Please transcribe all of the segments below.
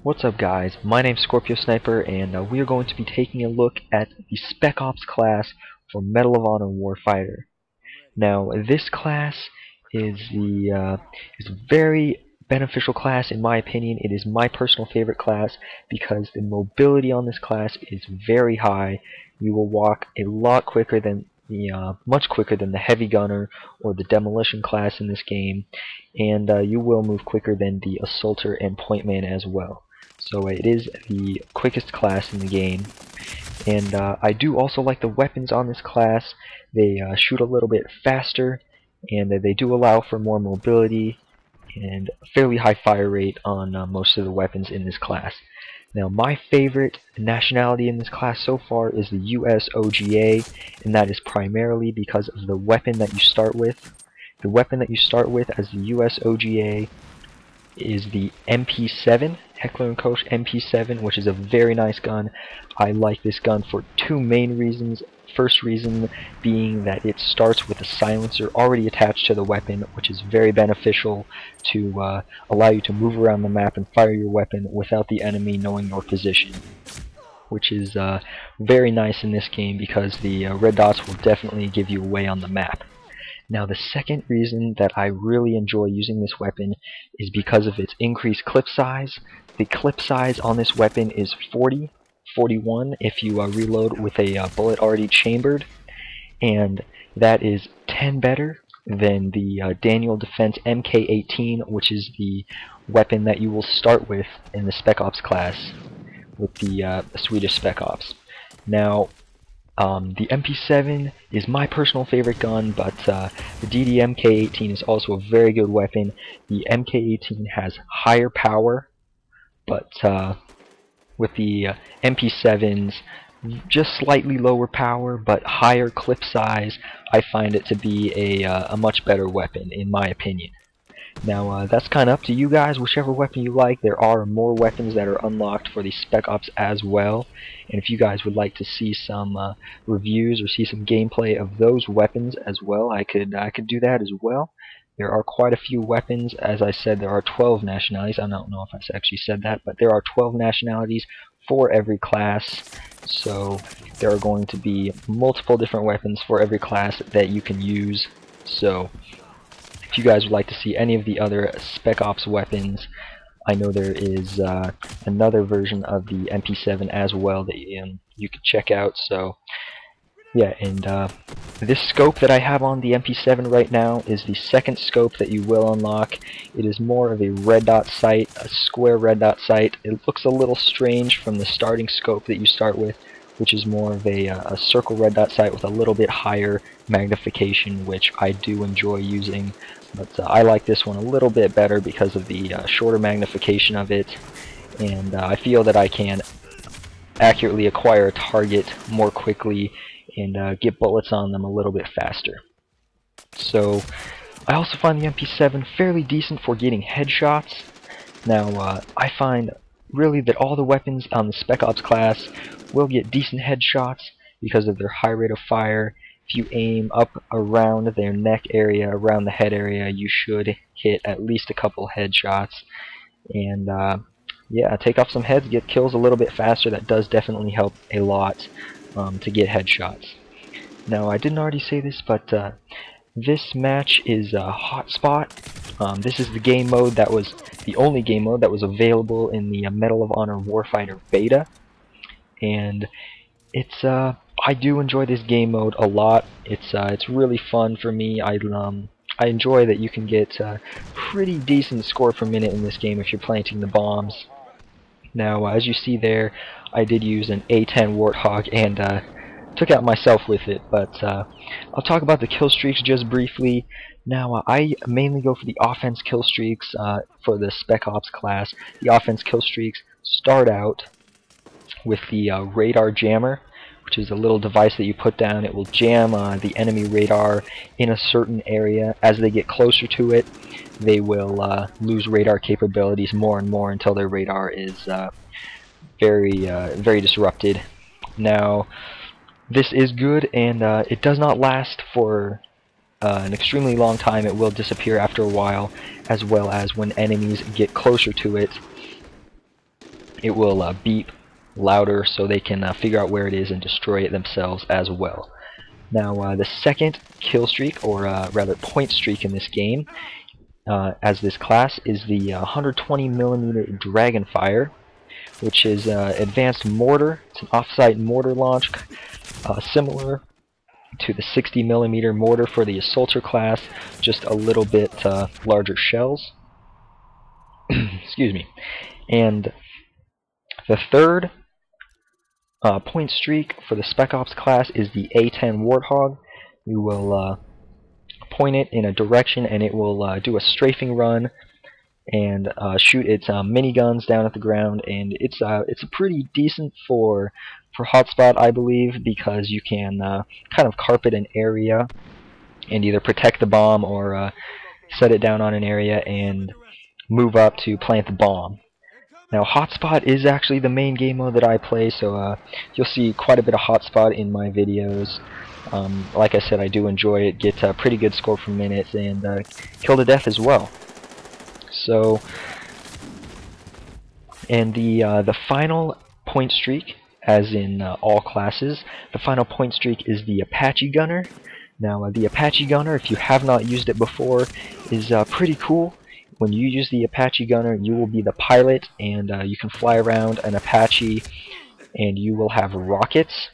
What's up guys, my name's SCORPIOsniper and we are going to be taking a look at the Spec Ops class for Medal of Honor Warfighter. Now this class is a very beneficial class in my opinion. It is my personal favorite class because the mobility on this class is very high. You will walk a lot quicker than much quicker than the Heavy Gunner or the Demolition class in this game, and you will move quicker than the Assaulter and Pointman as well. So it is the quickest class in the game, and I do also like the weapons on this class. They shoot a little bit faster, and they do allow for more mobility and a fairly high fire rate on most of the weapons in this class. Now my favorite nationality in this class so far is the US OGA, and that is primarily because of the weapon that you start with. The weapon that you start with as the US OGA is the MP7, Heckler & Koch MP7, which is a very nice gun. I like this gun for two main reasons. First reason being that it starts with a silencer already attached to the weapon, which is very beneficial to allow you to move around the map and fire your weapon without the enemy knowing your position, which is very nice in this game because the red dots will definitely give you away on the map. Now the second reason that I really enjoy using this weapon is because of its increased clip size. The clip size on this weapon is 41 if you reload with a bullet already chambered, and that is 10 better than the Daniel Defense MK18, which is the weapon that you will start with in the Spec Ops class with the Swedish Spec Ops. Now the MP7 is my personal favorite gun, but the DD MK18 is also a very good weapon. The MK18 has higher power, but with the MP7's just slightly lower power but higher clip size, I find it to be a much better weapon in my opinion. Now that's kind of up to you guys, whichever weapon you like. There are more weapons that are unlocked for the Spec Ops as well, and if you guys would like to see some reviews or see some gameplay of those weapons as well, I could do that as well. There are quite a few weapons. As I said, there are 12 nationalities. I don't know if I actually said that, but there are 12 nationalities for every class, so there are going to be multiple different weapons for every class that you can use. So if you guys would like to see any of the other Spec Ops weapons, I know there is another version of the MP7 as well that you could check out. So yeah, and this scope that I have on the MP7 right now is the second scope that you will unlock. It is more of a red dot sight, a square red dot sight. It looks a little strange from the starting scope that you start with, which is more of a circle red dot sight with a little bit higher magnification, which I do enjoy using. But I like this one a little bit better because of the shorter magnification of it, and I feel that I can accurately acquire a target more quickly and get bullets on them a little bit faster. So I also find the MP7 fairly decent for getting headshots. Now I find really that all the weapons on the Spec Ops class will get decent headshots because of their high rate of fire. If you aim up around their neck area, around the head area, you should hit at least a couple headshots. And yeah, take off some heads, get kills a little bit faster. That does definitely help a lot to get headshots. Now I didn't already say this, but this match is Hotspot. This is the game mode that was the only game mode that was available in the Medal of Honor Warfighter beta, and it's I do enjoy this game mode a lot. It's really fun for me. I enjoy that you can get a pretty decent score per minute in this game if you're planting the bombs. Now as you see there, I did use an A10 Warthog and took out myself with it, but I'll talk about the kill streaks just briefly. Now I mainly go for the offense kill streaks for the Spec Ops class. The offense kill streaks start out with the radar jammer, which is a little device that you put down. It will jam the enemy radar in a certain area. As they get closer to it, they will lose radar capabilities more and more until their radar is very disrupted. Now this is good, and it does not last for an extremely long time. It will disappear after a while, as well as when enemies get closer to it, it will beep louder so they can figure out where it is and destroy it themselves as well. Now, the second kill streak, or rather point streak in this game, as this class, is the 120mm Dragonfire, which is advanced mortar. It's an off-site mortar launch, similar to the 60mm mortar for the Assaulter class, just a little bit larger shells. Excuse me. And the third point streak for the Spec Ops class is the A10 Warthog. You will point it in a direction and it will do a strafing run and shoot its miniguns down at the ground, and it's pretty decent for hotspot, I believe, because you can kind of carpet an area and either protect the bomb or set it down on an area and move up to plant the bomb. Now, hotspot is actually the main game mode that I play, so you'll see quite a bit of hotspot in my videos. Like I said, I do enjoy it, get a pretty good score per minute, and kill to death as well. So, and the final point streak, as in all classes, the final point streak is the Apache Gunner. Now, the Apache Gunner, if you have not used it before, is pretty cool. When you use the Apache Gunner, you will be the pilot, and you can fly around an Apache, and you will have rockets,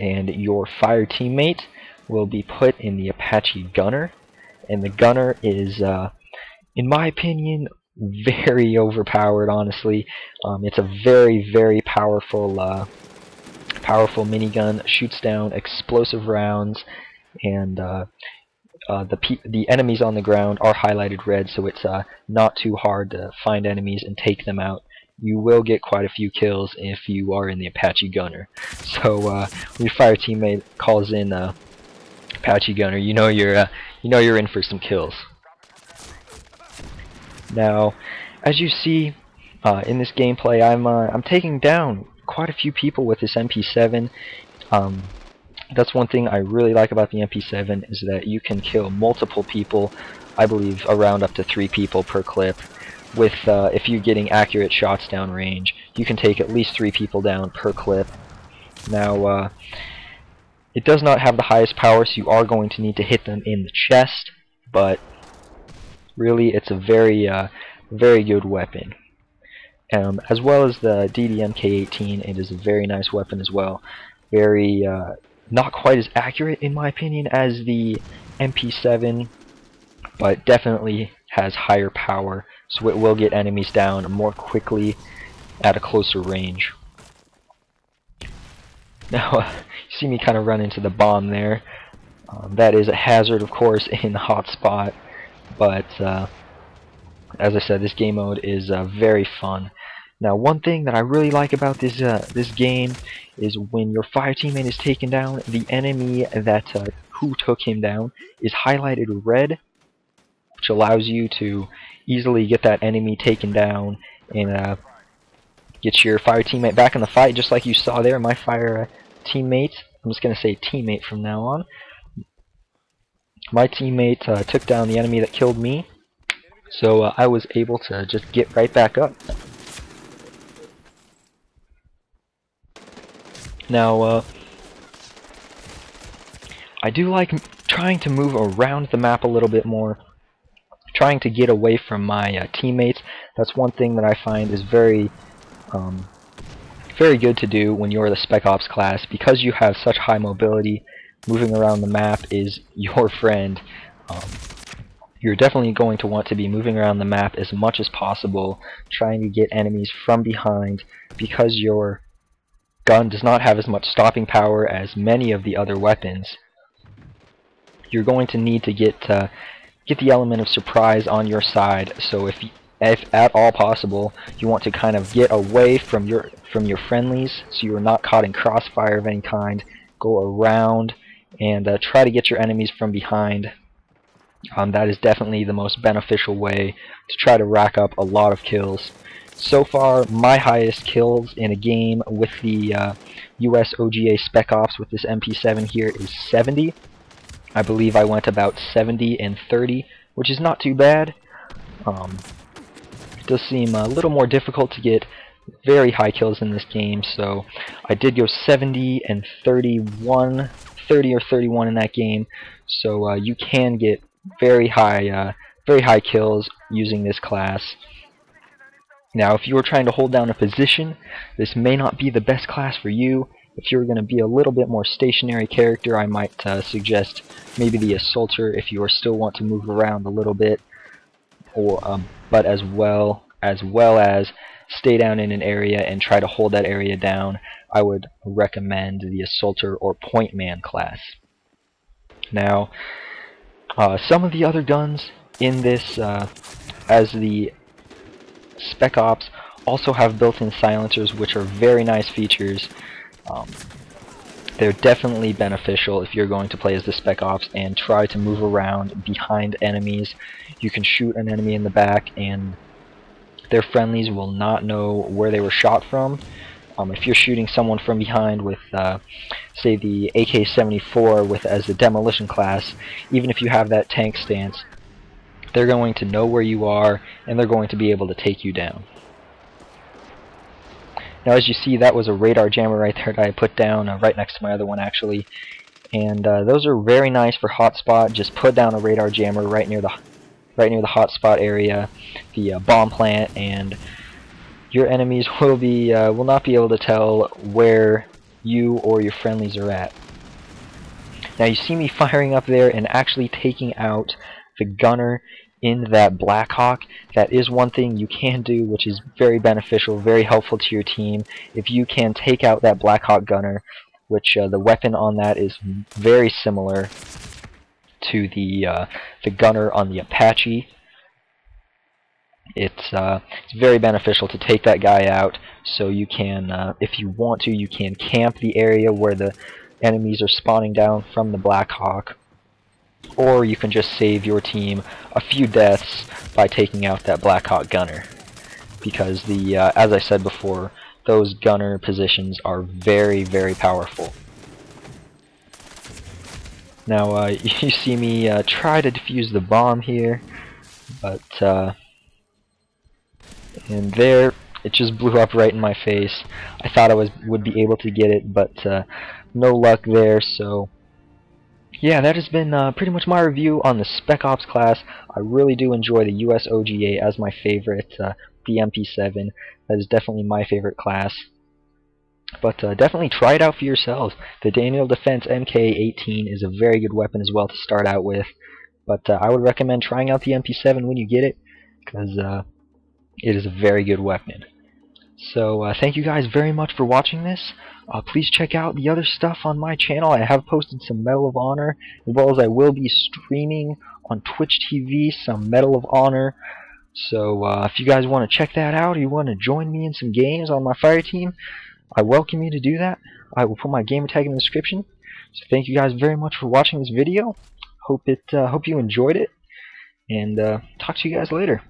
and your fire teammate will be put in the Apache Gunner, and the Gunner is, in my opinion, very overpowered, honestly. It's a very, very powerful minigun, shoots down explosive rounds, and the enemies on the ground are highlighted red, so it's not too hard to find enemies and take them out. You will get quite a few kills if you are in the Apache Gunner. So when your fire teammate calls in Apache Gunner, you know you're in for some kills. Now, as you see in this gameplay, I'm taking down quite a few people with this MP7. That's one thing I really like about the MP7, is that you can kill multiple people, I believe around up to 3 people per clip. With if you're getting accurate shots down range, you can take at least 3 people down per clip. Now, it does not have the highest power, so you are going to need to hit them in the chest, but really it's a very, very good weapon. As well as the DDMK-18, it is a very nice weapon as well. Very, not quite as accurate in my opinion as the MP7, but definitely has higher power, so it will get enemies down more quickly at a closer range. Now, you see me kind of run into the bomb there. That is a hazard, of course, in the hotspot, but as I said, this game mode is very fun. Now, one thing that I really like about this game is when your fire teammate is taken down, the enemy that who took him down is highlighted red, which allows you to easily get that enemy taken down and get your fire teammate back in the fight, just like you saw there. My fire teammate, I'm just going to say teammate from now on, my teammate took down the enemy that killed me, so I was able to just get right back up. Now, I do like trying to move around the map a little bit more, trying to get away from my teammates. That's one thing that I find is very good to do when you're the Spec Ops class, because you have such high mobility. Moving around the map is your friend. You're definitely going to want to be moving around the map as much as possible, trying to get enemies from behind, because your gun does not have as much stopping power as many of the other weapons. You're going to need to get the element of surprise on your side, so if at all possible, you want to kind of get away from your friendlies, so you're not caught in crossfire of any kind. Go around and try to get your enemies from behind. That is definitely the most beneficial way to try to rack up a lot of kills. So far, my highest kills in a game with the US OGA Spec Ops with this MP7 here is 70. I believe I went about 70 and 30, which is not too bad. It does seem a little more difficult to get very high kills in this game, so I did go 70 and 31, 30 or 31 in that game, so you can get very high kills using this class. Now, if you are trying to hold down a position, this may not be the best class for you. If you're going to be a little bit more stationary character, I might suggest maybe the Assaulter if you still want to move around a little bit, or but as well as stay down in an area and try to hold that area down. I would recommend the Assaulter or Point Man class. Now, some of the other guns in this, as the Spec Ops, also have built-in silencers, which are very nice features. They're definitely beneficial if you're going to play as the Spec Ops and try to move around behind enemies. You can shoot an enemy in the back and their friendlies will not know where they were shot from. If you're shooting someone from behind with, say, the AK-74 as the demolition class, even if you have that tank stance, they're going to know where you are and they're going to be able to take you down. Now, as you see, that was a radar jammer right there that I put down right next to my other one, actually. And those are very nice for hotspot. Just put down a radar jammer right near the hotspot area, the bomb plant, and your enemies will not be able to tell where you or your friendlies are at. Now, you see me firing up there and actually taking out the gunner in that Blackhawk. That is one thing you can do, which is very beneficial, very helpful to your team. If you can take out that Blackhawk gunner, which the weapon on that is very similar to the gunner on the Apache. It's very beneficial to take that guy out, so you can, if you want to, you can camp the area where the enemies are spawning down from the Blackhawk, or you can just save your team a few deaths by taking out that Blackhawk gunner, because as I said before, those gunner positions are very, very powerful. Now, you see me try to defuse the bomb here, but and there, it just blew up right in my face. I thought I would be able to get it, but no luck there. So yeah, that has been pretty much my review on the Spec Ops class. I really do enjoy the US OGA as my favorite, the MP7. That is definitely my favorite class. But definitely try it out for yourselves. The Daniel Defense MK18 is a very good weapon as well to start out with. But I would recommend trying out the MP7 when you get it, because it is a very good weapon. So thank you guys very much for watching this. Please check out the other stuff on my channel. I have posted some Medal of Honor, as well as I will be streaming on Twitch TV some Medal of Honor. So if you guys want to check that out, or you want to join me in some games on my fire team, I welcome you to do that. I will put my gamer tag in the description. So thank you guys very much for watching this video. Hope you enjoyed it, and talk to you guys later.